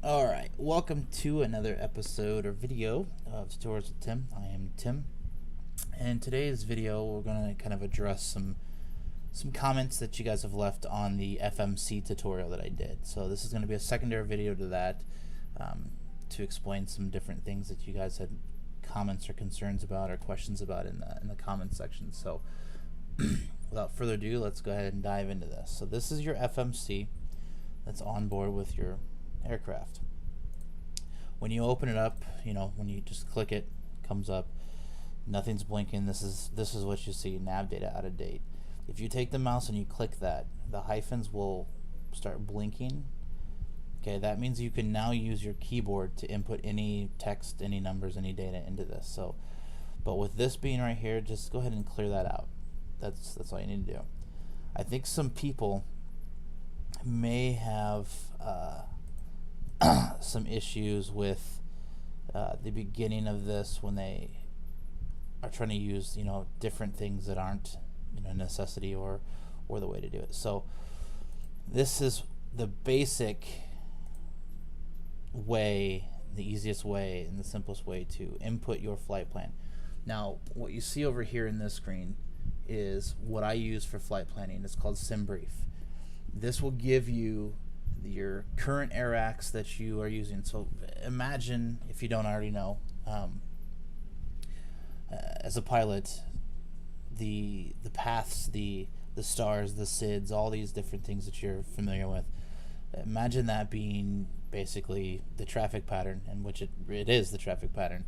Alright, welcome to another episode or video of Tutorials with Tim. I am Tim, and in today's video we're going to kind of address some comments that you guys have left on the FMC tutorial that I did. So this is going to be a secondary video to that, to explain some different things that you guys had comments or concerns about or questions about in the comments section. So without further ado, let's go ahead and dive into this. So this is your FMC that's on board with your aircraft. When you open it up, when you just click it, comes up, nothing's blinking. This is what you see: nav data out of date. If you take the mouse and you click that, the hyphens will start blinking. Okay, that means you can now use your keyboard to input any text, any numbers, any data into this. So, but with this being right here, just go ahead and clear that out. That's all you need to do. I think some people may have some issues with the beginning of this when they are trying to use different things that aren't necessity or the way to do it. So this is the basic way, the easiest way and the simplest way to input your flight plan. Now what you see over here in this screen is what I use for flight planning. It's called SimBrief. This will give you your current AirAx that you are using. So imagine, if you don't already know, as a pilot, the paths, the stars, the SIDS, all these different things that you're familiar with, imagine that being basically the traffic pattern, in which it is the traffic pattern.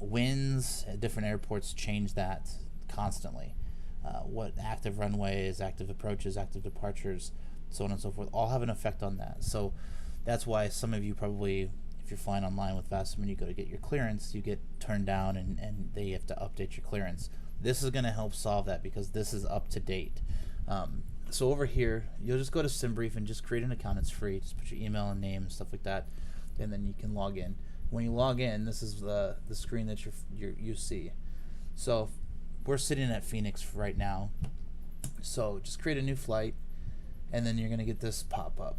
Winds at different airports change that constantly. What active runways, active approaches, active departures, so on and so forth, all have an effect on that. So that's why some of you probably, if you're flying online with VASM and you go to get your clearance, you get turned down and they have to update your clearance. This is going to help solve that because this is up to date. So over here, you'll just go to SimBrief and just create an account. It's free. Just put your email and name and stuff like that, and then you can log in. When you log in, this is the screen that you see. So we're sitting at Phoenix right now. So just create a new flight, and then you're going to get this pop up.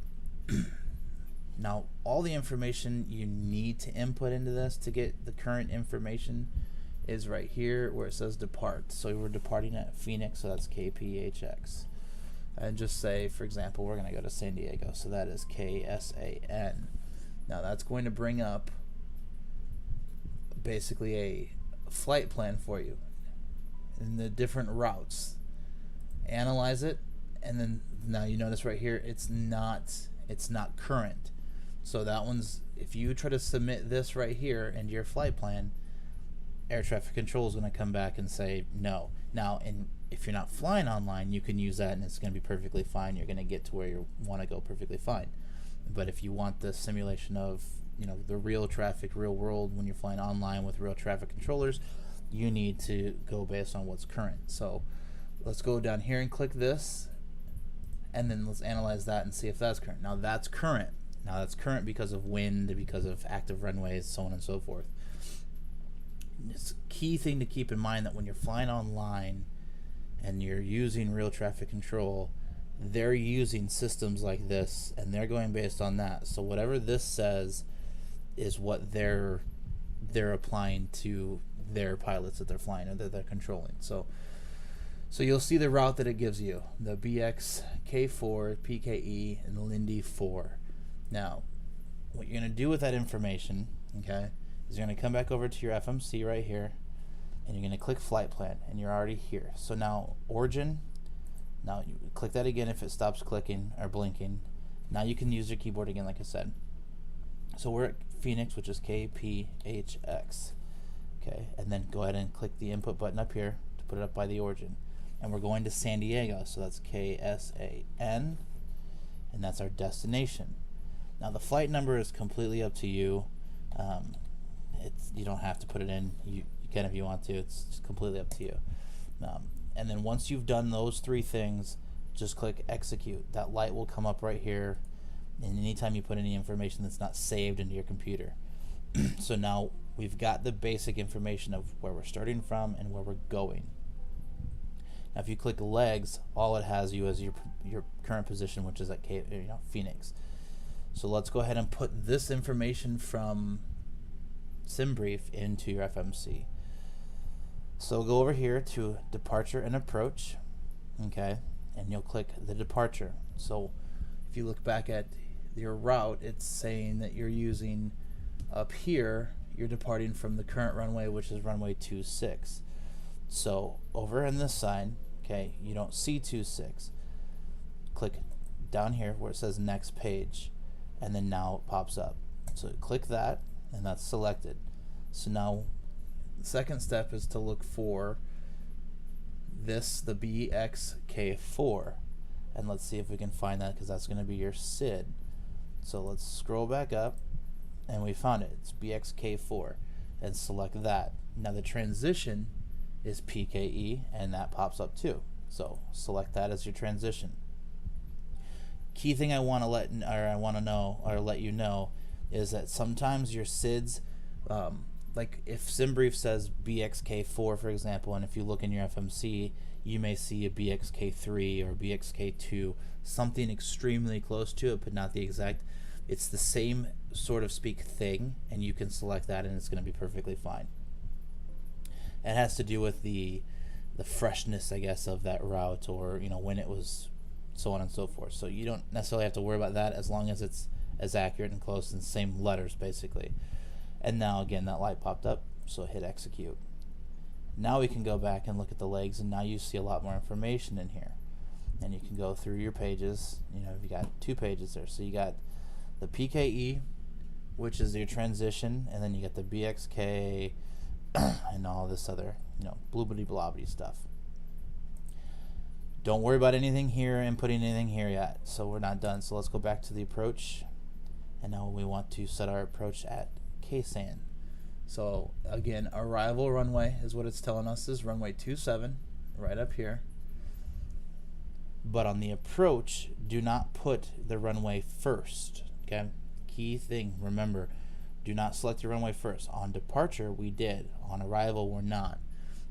Now all the information you need to input into this to get the current information is right here where it says depart. So we're departing at Phoenix, so that's KPHX. And just say, for example, we're going to go to San Diego, so that is KSAN. Now that's going to bring up basically a flight plan for you and the different routes. Analyze it, and then now you notice right here it's not current. So that one's, if you try to submit this right here into your flight plan, air traffic control is going to come back and say no. Now, and if you're not flying online, you can use that and it's going to be perfectly fine. You're going to get to where you want to go perfectly fine. But if you want the simulation of the real traffic, real world, when you're flying online with real traffic controllers, you need to go based on what's current. So let's go down here and click this, and then let's analyze that and see if that's current. Now that's current. Now that's current because of wind, because of active runways, so on and so forth. It's a key thing to keep in mind that when you're flying online and you're using real traffic control, they're using systems like this and they're going based on that. So whatever this says is what they're applying to their pilots that they're flying or that they're controlling. So you'll see the route that it gives you, the BX-K4, PKE, and Lindy 4. Now, what you're going to do with that information, okay, is you're going to come back over to your FMC right here, and you're going to click Flight Plan, and you're already here. So now, Origin, now you click that again if it stops clicking or blinking. Now you can use your keyboard again, like I said. So we're at Phoenix, which is KPHX. Okay, and then go ahead and click the input button up here to put it up by the origin. And we're going to San Diego, so that's KSAN, and that's our destination. Now the flight number is completely up to you. You don't have to put it in. You can if you want to. It's just completely up to you. And then once you've done those three things, just click execute. That light will come up right here, and anytime you put any information that's not saved into your computer. So now we've got the basic information of where we're starting from and where we're going. Now if you click legs, all it has you as your current position, which is at Phoenix. So let's go ahead and put this information from SimBrief into your FMC. So go over here to departure and approach, okay, and you'll click the departure. So if you look back at your route, it's saying that you're using up here, you're departing from the current runway, which is runway 26. So over on this side, okay, you don't see 26. Click down here where it says next page, and then now it pops up. So click that, and that's selected. So now the second step is to look for this, the BXK4, and let's see if we can find that, because that's going to be your SID. So let's scroll back up, and we found it. It's BXK4, and select that. Now the transition is PKE, and that pops up too. So select that as your transition. Key thing I want to let you know is that sometimes your SIDs, like if SimBrief says BXK4 for example, and if you look in your FMC, you may see a BXK3 or BXK2, something extremely close to it, but not the exact. It's the same sort of speak thing, and you can select that, and it's going to be perfectly fine. It has to do with the freshness, I guess, of that route, or when it was, so on and so forth. So you don't necessarily have to worry about that as long as it's as accurate and close and same letters basically. And now again that light popped up, so hit execute. Now we can go back and look at the legs, and now you see a lot more information in here, and you can go through your pages. You got 2 pages there. So you got the PKE, which is your transition, and then you got the BXK and all this other bloobity blobbity stuff. Don't worry about anything here and putting anything here yet, so we're not done. So let's go back to the approach, and now we want to set our approach at KSAN. So again, arrival runway is what it's telling us is runway 27, right up here. But on the approach, do not put the runway first, okay? Key thing, remember, do not select the runway first. On departure, we did. On arrival, we're not.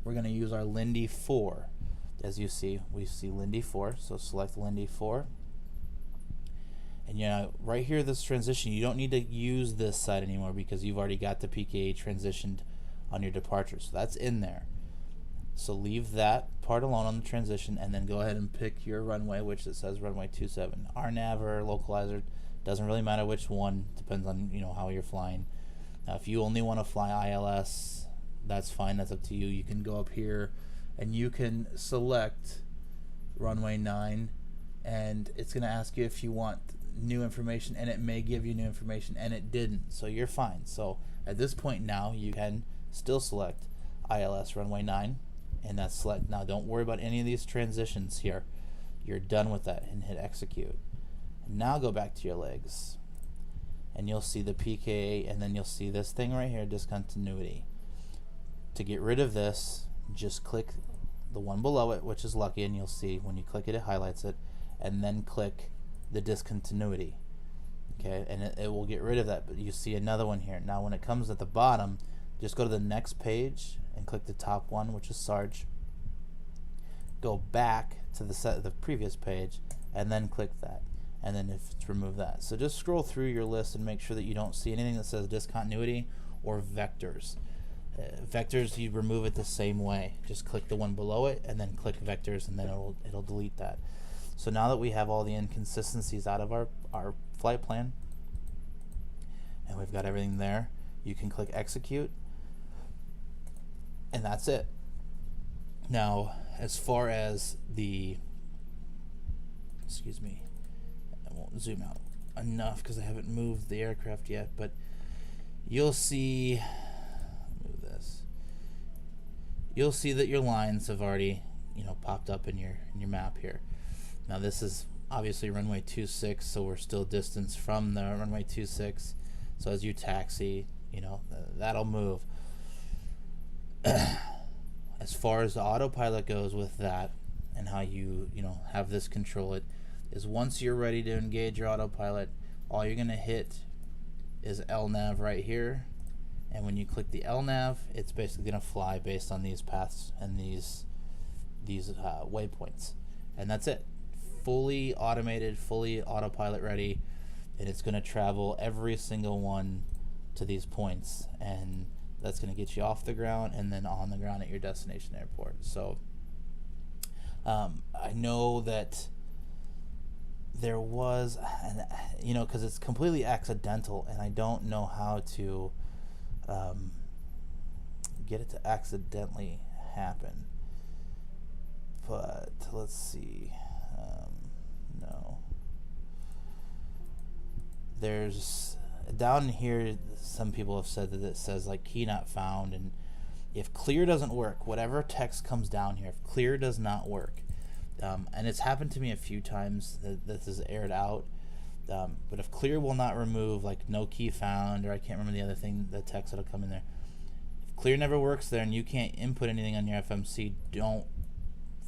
We're going to use our Lindy 4. As you see, we see Lindy 4, so select Lindy 4. And right here, this transition, you don't need to use this side anymore because you've already got the PKA transitioned on your departure, so that's in there. So leave that part alone on the transition, and then go ahead and pick your runway, which it says runway 27. RNAV or localizer, doesn't really matter which one, depends on how you're flying. Now if you only want to fly ILS, that's fine, that's up to you. You can go up here and you can select runway 9, and it's going to ask you if you want new information, and it may give you new information, and it didn't, so you're fine. So at this point now you can still select ILS runway 9, and that's select. Now don't worry about any of these transitions here, you're done with that, and hit execute. And now go back to your legs, and you'll see the PKA, and then you'll see this thing right here, discontinuity. To get rid of this, just click the one below it, which is lucky, and you'll see when you click it, it highlights it, and then click the discontinuity, okay, and it will get rid of that. But you see another one here. Now when it comes at the bottom, just go to the next page and click the top one, which is Sarge. Go back to the previous page, and then click that, and then remove that. So just scroll through your list and make sure that you don't see anything that says discontinuity or vectors. Vectors, you remove it the same way. Just click the one below it, and then click vectors, and then it'll delete that. So now that we have all the inconsistencies out of our flight plan, and we've got everything there, you can click execute, and that's it. Now, as far as the, excuse me, I won't zoom out enough because I haven't moved the aircraft yet, but you'll see, move this, you'll see that your lines have already popped up in your map here. Now this is obviously runway 26, so we're still distance from the runway 26. So as you taxi, that'll move. As far as the autopilot goes with that, and how you have this control it, is once you're ready to engage your autopilot, all you're gonna hit is LNAV right here, and when you click the LNAV, it's basically gonna fly based on these paths and these waypoints, and that's it. Fully automated, fully autopilot ready. and it's going to travel every single one to these points, and that's going to get you off the ground and then on the ground at your destination airport. So I know that there was, because it's completely accidental, and I don't know how to get it to accidentally happen. But let's see. No. There's down here, some people have said that it says like key not found, and if clear doesn't work, whatever text comes down here, if clear does not work, and it's happened to me a few times that this is aired out, but if clear will not remove, like no key found, or I can't remember the other thing, the text that'll come in there. If clear never works there and you can't input anything on your FMC, don't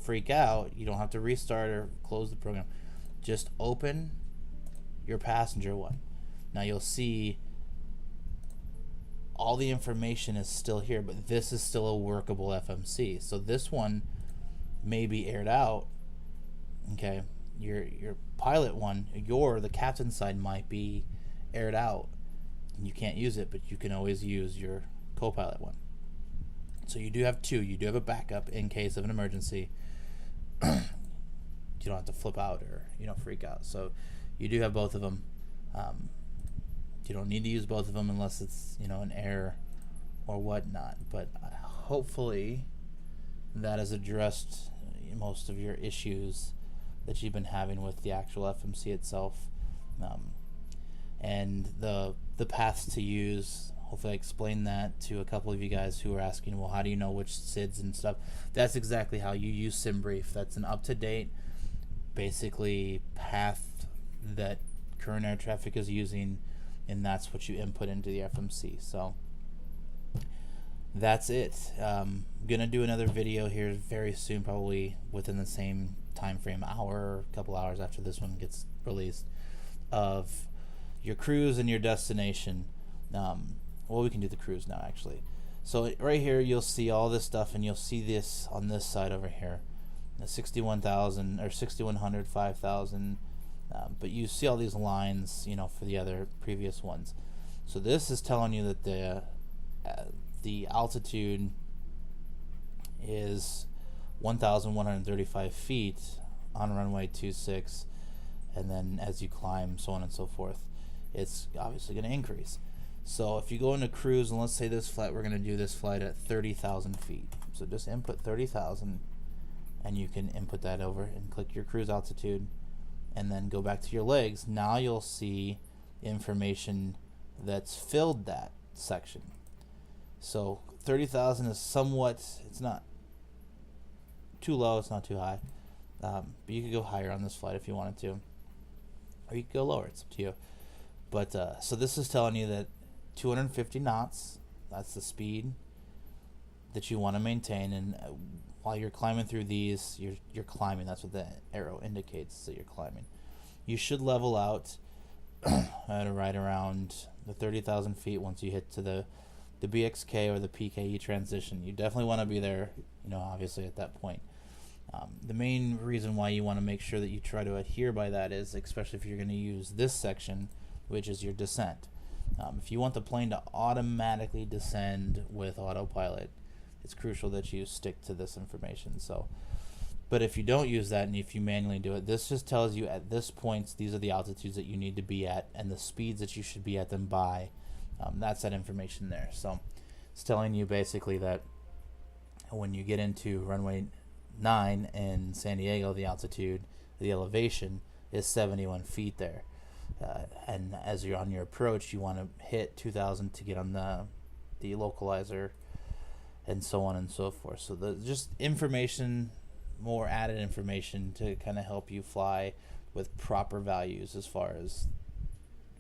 freak out. You don't have to restart or close the program. Just open your passenger one. Now you'll see all the information is still here, but this is still a workable FMC. So this one may be aired out. Okay, your pilot one, the captain side might be aired out. You can't use it, but you can always use your co-pilot one. So you do have two. You do have a backup in case of an emergency. You don't have to flip out or freak out. So you do have both of them. You don't need to use both of them unless it's an error or whatnot. But hopefully that has addressed most of your issues that you've been having with the actual FMC itself, and the paths to use. Hopefully I explained that to a couple of you guys who are asking, well, how do you know which SIDs and stuff? That's exactly how you use SimBrief. That's an up-to-date, basically, path that current air traffic is using, and that's what you input into the FMC. So that's it. I'm gonna do another video here very soon, probably within the same time frame, hour or a couple hours after this one gets released, of your cruise and your destination. Well, we can do the cruise now, actually. So right here you'll see all this stuff, and you'll see this on this side over here, 61,000 or 6,100, 5,000, but you see all these lines for the other previous ones. So this is telling you that the altitude is 1,135 feet on runway 26, and then as you climb, so on and so forth, it's obviously going to increase. So if you go into cruise, and let's say this flight, we're going to do this flight at 30,000 feet. So just input 30,000, and you can input that over and click your cruise altitude, and then go back to your legs. Now you'll see information that's filled that section. So 30,000 is somewhat, it's not too low, it's not too high, but you could go higher on this flight if you wanted to, or you could go lower, it's up to you. But so this is telling you that 250 knots, that's the speed that you want to maintain, and while you're climbing through these, you're climbing. That's what the arrow indicates, that you're climbing. You should level out at right around the 30,000 feet once you hit to the BXK or the PKE transition. You definitely want to be there, obviously at that point. The main reason why you want to make sure that you try to adhere by that is, especially if you're going to use this section, which is your descent. If you want the plane to automatically descend with autopilot, it's crucial that you stick to this information. So, but if you don't use that, and if you manually do it, this just tells you at this point, these are the altitudes that you need to be at and the speeds that you should be at them by. That's that information there. So it's telling you basically that when you get into runway 9 in San Diego, the altitude, the elevation is 71 feet there. And as you're on your approach, you want to hit 2,000 to get on the localizer, and so on and so forth. So just information, more added information to kind of help you fly with proper values as far as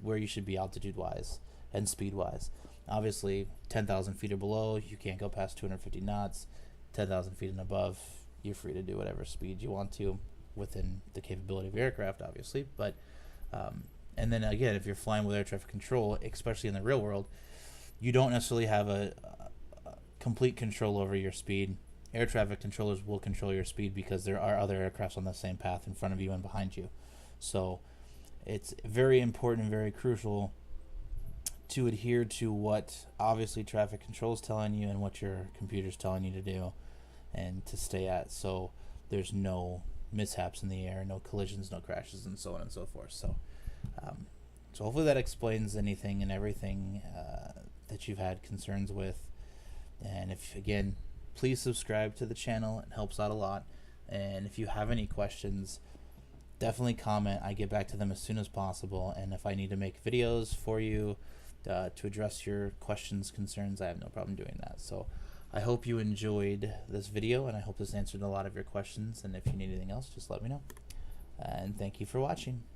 where you should be altitude-wise and speed-wise. Obviously, 10,000 feet or below, you can't go past 250 knots. 10,000 feet and above, you're free to do whatever speed you want to within the capability of your aircraft, obviously. But and then again, if you're flying with air traffic control, especially in the real world, you don't necessarily have a complete control over your speed. Air traffic controllers will control your speed because there are other aircrafts on the same path in front of you and behind you. So it's very important and very crucial to adhere to what obviously traffic control is telling you and what your computer's telling you to do, and to stay at, so there's no mishaps in the air, no collisions, no crashes, and so on and so forth. So so hopefully that explains anything and everything that you've had concerns with. And if, again, please subscribe to the channel, it helps out a lot. And if you have any questions, definitely comment. I get back to them as soon as possible, and if I need to make videos for you to address your questions, concerns, I have no problem doing that. So I hope you enjoyed this video, and I hope this answered a lot of your questions, and if you need anything else, just let me know. And thank you for watching.